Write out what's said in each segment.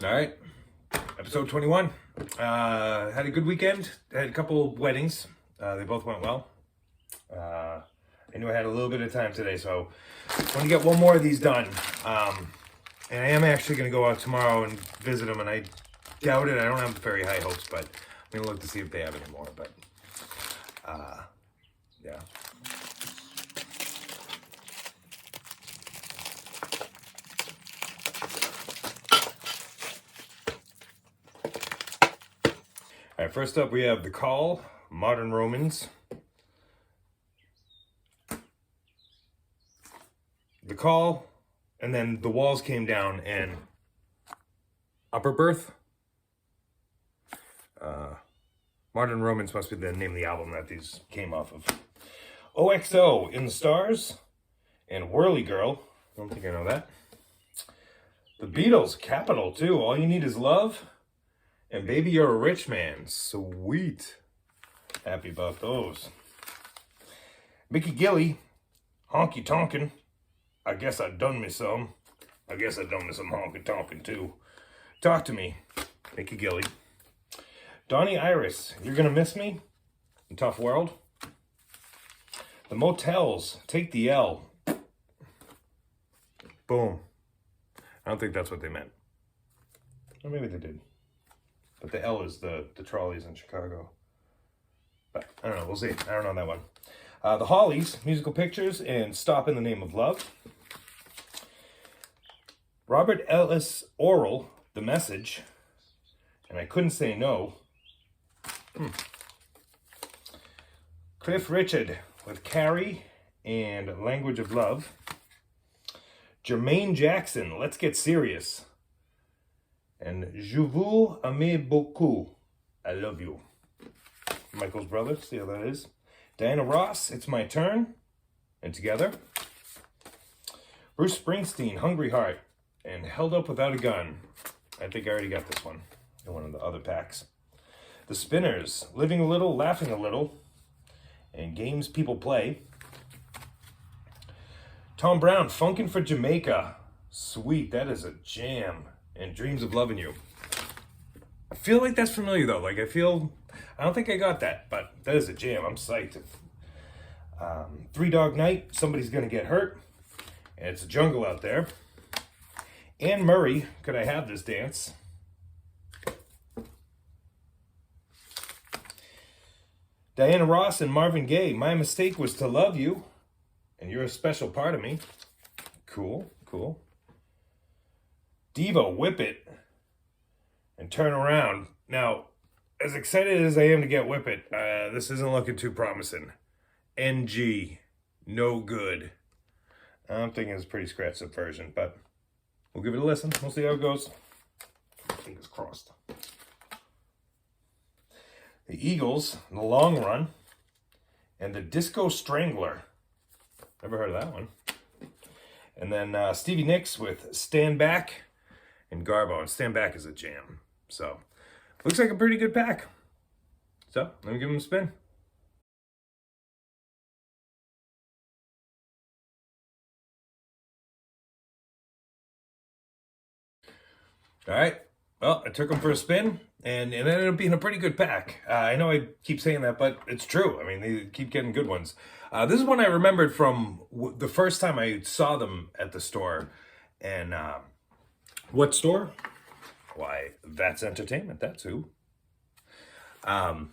All right, episode 21. Had a good weekend. Had a couple weddings. They both went well. I knew I had a little bit of time today, so I want to get one more of these done. And I am actually going to go out tomorrow and visit them, and I doubt it. I don't have very high hopes, but I'm going to look to see if they have any more. But, yeah. All right, first up we have The Call, Modern Romans. The Call, and then The Walls Came Down, and Upper Berth. Modern Romans must be the name of the album that these came off of. OXO, In the Stars, and Whirley Girl. I don't think I know that. The Beatles, Capital, too. All You Need Is Love. And Baby You're a Rich Man. Sweet. Happy about those. Mickey Gilley, Honky Tonkin'. I guess I done me some. I guess I done me some honky tonkin' too. Talk to me, Mickey Gilley. Donnie Iris, You're Gonna Miss Me. Tough World. The Motels, Take the L. Boom. I don't think that's what they meant. Or maybe they did. But the L is the trolleys in Chicago. But I don't know, we'll see. I don't know that one. The Hollies, Musical Pictures, and Stop in the Name of Love. Robert Ellis Oral, The Message, and I Couldn't Say No. Cliff Richard with Carrie and Language of Love. Jermaine Jackson, Let's Get Serious. And Je vous aime beaucoup. I love you. Michael's brother, see how that is. Diana Ross, It's My Turn. And Together. Bruce Springsteen, Hungry Heart. And Held Up Without a Gun. I think I already got this one in one of the other packs. The Spinners, Living a Little, Laughing a Little. And Games People Play. Tom Browne, Funkin' for Jamaica. Sweet, that is a jam. And Dreams of Lovin' You. I feel like that's familiar though. I don't think I got that, but that is a jam. I'm psyched. Three Dog Night, Somebody's Gonna Get Hurt. And It's a Jungle Out There. Anne Murray, Could I Have This Dance? Diana Ross and Marvin Gaye, My Mistake Was to Love You. And You're a Special Part of Me. Cool, cool. Devo, Whip It, and Turn Around. Now, as excited as I am to get Whip It, this isn't looking too promising. NG, no good. I'm thinking it's a pretty scratched up version, but we'll give it a listen. We'll see how it goes. Fingers crossed. The Eagles, The Long Run, and the Disco Strangler. Never heard of that one. And then Stevie Nicks with Stand Back. And Garbo, and Stand Back is a jam. So, looks like a pretty good pack. So, let me give them a spin. All right. Well, I took them for a spin, and it ended up being a pretty good pack. I know I keep saying that, but it's true. I mean, they keep getting good ones. This is one I remembered from the first time I saw them at the store. And, what store? Why, That's Entertainment, that's who. Yeah,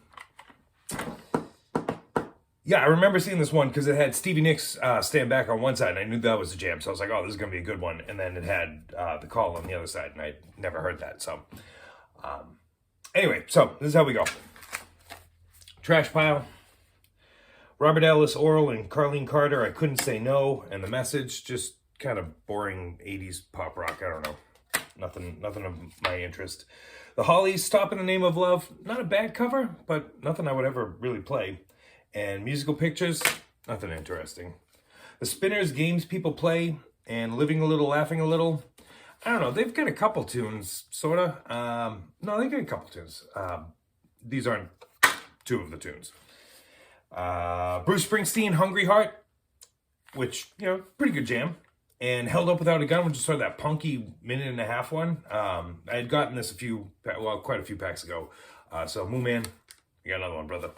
I remember seeing this one because it had Stevie Nicks Stand Back on one side, and I knew that was a jam, so I was like, oh, this is going to be a good one. And then it had The Call on the other side, and I never heard that. So, anyway, so this is how we go. Trash Pile. Robert Ellis Oral and Carlene Carter, I Couldn't Say No. And The Message, just kind of boring 80s pop rock, I don't know. Nothing of my interest. The Hollies, Stop in the Name of Love. Not a bad cover, but nothing I would ever really play. And Musical Pictures, nothing interesting. The Spinners, Games People Play, and Living a Little, Laughing a Little. I don't know, they've got a couple tunes, sort of. No, they've got a couple tunes. These aren't two of the tunes. Bruce Springsteen, Hungry Heart, which, pretty good jam. and Held Up Without a Gun, which is sort of that punky minute and a half one. I had gotten this quite a few packs ago. So Moo Man, you got another one, brother.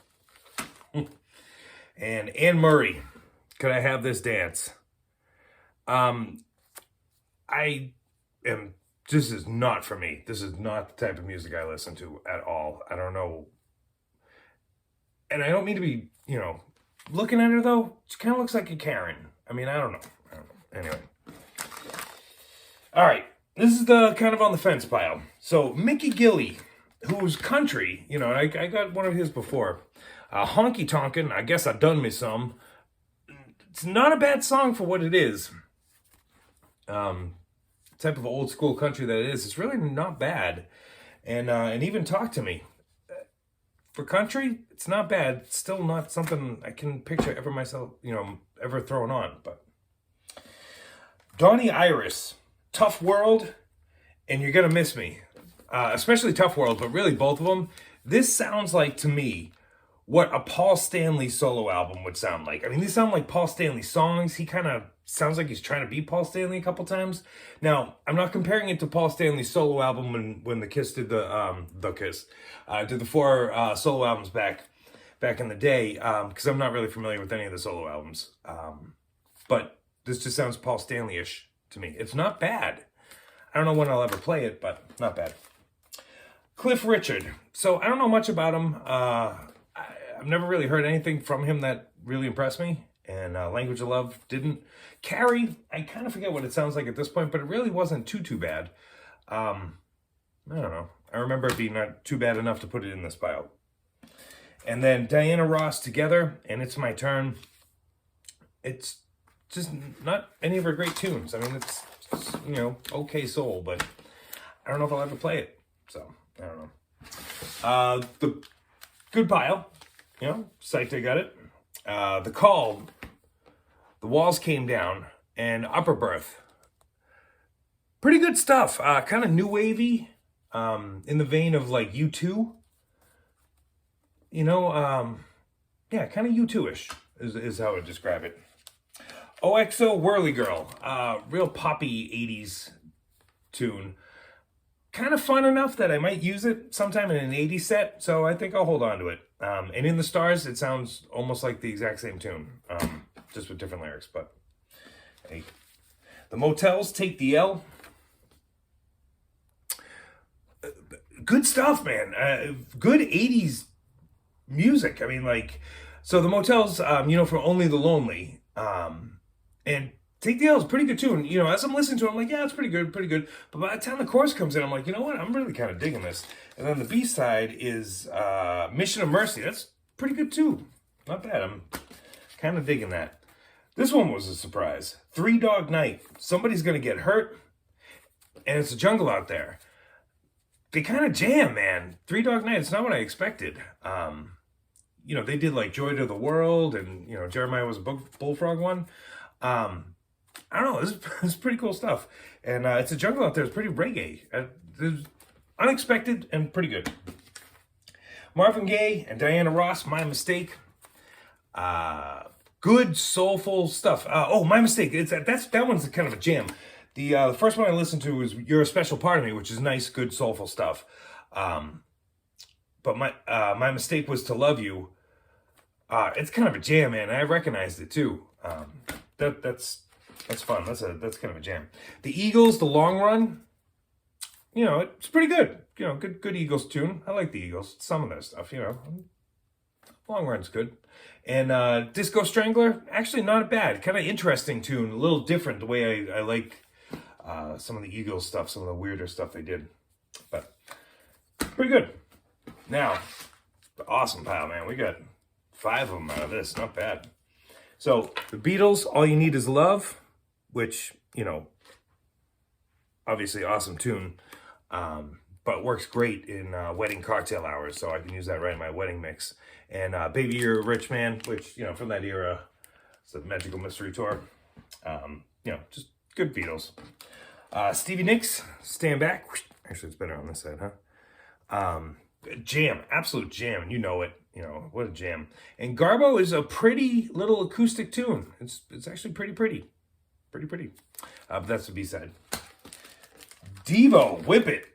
And Anne Murray, Could I Have This Dance? This is not for me. This is not the type of music I listen to at all. I don't know. And I don't mean to be, looking at her though, she kind of looks like a Karen. I mean, I don't know. Anyway. All right. This is the kind of on the fence pile. So Mickey Gilley, who's country, I got one of his before. Honky Tonkin', I Guess I Done Me Some. It's not a bad song for what it is. Type of old school country that it is. It's really not bad. And even Talk to Me. For country, it's not bad. It's still not something I can picture ever throwing on. But Donnie Iris, Tough World, and You're Gonna Miss Me. Especially Tough World, but really both of them. This sounds like, to me, what a Paul Stanley solo album would sound like. I mean, these sound like Paul Stanley songs. He kind of sounds like he's trying to be Paul Stanley a couple times. Now, I'm not comparing it to Paul Stanley's solo album when the Kiss did did the 4 solo albums back in the day, because I'm not really familiar with any of the solo albums. But this just sounds Paul Stanley-ish to me. It's not bad. I don't know when I'll ever play it, but not bad. Cliff Richard. So I don't know much about him. I've never really heard anything from him that really impressed me. And Language of Love didn't. Carrie, I kind of forget what it sounds like at this point, but it really wasn't too bad. I don't know. I remember it being not too bad enough to put it in this pile. And then Diana Ross, Together, and It's My Turn. It's just not any of her great tunes. I mean, it's okay soul, but I don't know if I'll ever play it. So, I don't know. The good pile, psyched I got it. The Call, The Walls Came Down, and Upper Berth. Pretty good stuff. Kind of new wavy, in the vein of like U2. Yeah, kind of U2-ish is how I would describe it. OXO, Whirley Girl, real poppy 80s tune. Kind of fun enough that I might use it sometime in an 80s set, so I think I'll hold on to it. And In the Stars, it sounds almost like the exact same tune, just with different lyrics, but hey. The Motels, Take the L. Good stuff, man. Good 80s music. I mean, so the Motels, from Only the Lonely, and Take the L is a pretty good tune. As I'm listening to it, I'm like, yeah, it's pretty good. But by the time the chorus comes in, I'm like, you know what? I'm really kind of digging this. And then the B-side is Mission of Mercy. That's pretty good, too. Not bad. I'm kind of digging that. This one was a surprise. 3 Dog Night. Somebody's going to get hurt, and it's a jungle out there. They kind of jam, man. 3 Dog Night, it's not what I expected. They did, Joy to the World, and, Jeremiah Was a Bullfrog one. I don't know, this is pretty cool stuff. And it's a jungle out there. It's pretty reggae. It's unexpected and pretty good. Marvin Gaye and Diana Ross, My Mistake. Good, soulful stuff. My Mistake. That one's kind of a jam. The first one I listened to was You're a Special Part of Me, which is nice, good, soulful stuff. But my Mistake was to Love You. It's kind of a jam, man. I recognized it too. That's fun. That's kind of a jam. The Eagles, The Long Run. It's pretty good. Good Eagles tune. I like the Eagles. Some of their stuff. Long Run's good. And Disco Strangler, actually not bad. Kind of interesting tune. A little different the way I like some of the Eagles stuff, some of the weirder stuff they did. But pretty good. Now, the awesome pile, man. We got 5 of them out of this. Not bad. So, the Beatles, All You Need Is Love, which, obviously awesome tune, but works great in wedding cocktail hours, so I can use that right in my wedding mix. And Baby You're a Rich Man, which, from that era, it's a Magical Mystery Tour. Just good Beatles. Stevie Nicks, Stand Back. Actually, it's better on this side, huh? Jam, absolute jam, and you know it. What a jam. And Garbo is a pretty little acoustic tune. It's actually pretty. Pretty pretty. But that's the B-side. Devo, Whip It.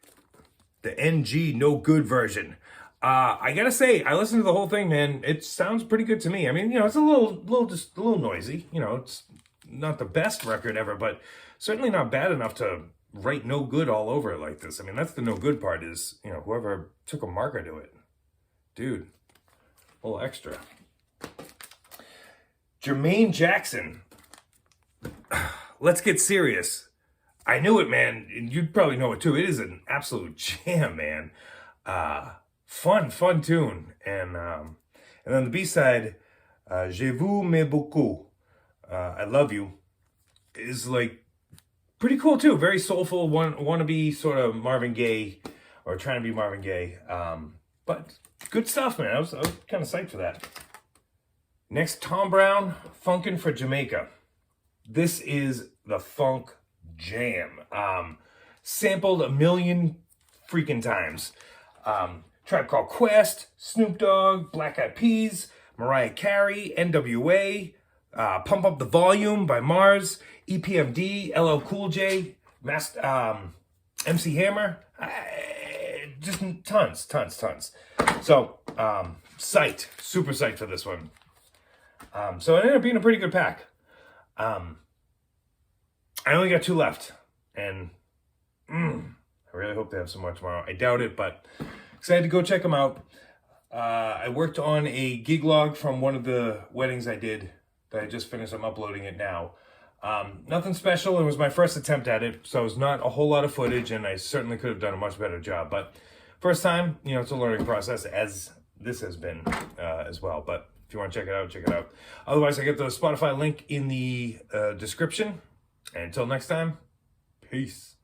The NG No Good version. I gotta say, I listened to the whole thing, man. It sounds pretty good to me. I mean, it's a little noisy. It's not the best record ever, but certainly not bad enough to write no good all over it like this. I mean, that's the no good part is, whoever took a marker to it. Dude, a little extra. Jermaine Jackson. Let's Get Serious. I knew it, man. And you'd probably know it too. It is an absolute jam, man. Fun tune. And then the B-side, Je vous m'aime beaucoup. I Love You, is like pretty cool too. Very soulful, wannabe sort of Marvin Gaye, or trying to be Marvin Gaye. But good stuff, man. I was kind of psyched for that. Next, Tom Browne, Funkin for Jamaica. This is the funk jam. Sampled a million freaking times. Tribe Called Quest, Snoop Dogg, Black Eyed Peas, Mariah Carey, NWA, Pump Up the Volume by Mars, EPMD, LL Cool J, MC Hammer, just tons. So, psyched, super psyched for this one. So it ended up being a pretty good pack. I only got 2 left, and I really hope they have some more tomorrow. I doubt it, but excited to go check them out. I worked on a gig log from one of the weddings I did that I just finished. I'm uploading it now. Nothing special. It was my first attempt at it, so it's not a whole lot of footage, and I certainly could have done a much better job. But first time, it's a learning process, as this has been as well. But if you want to check it out, check it out. Otherwise, I get the Spotify link in the description. And until next time, peace.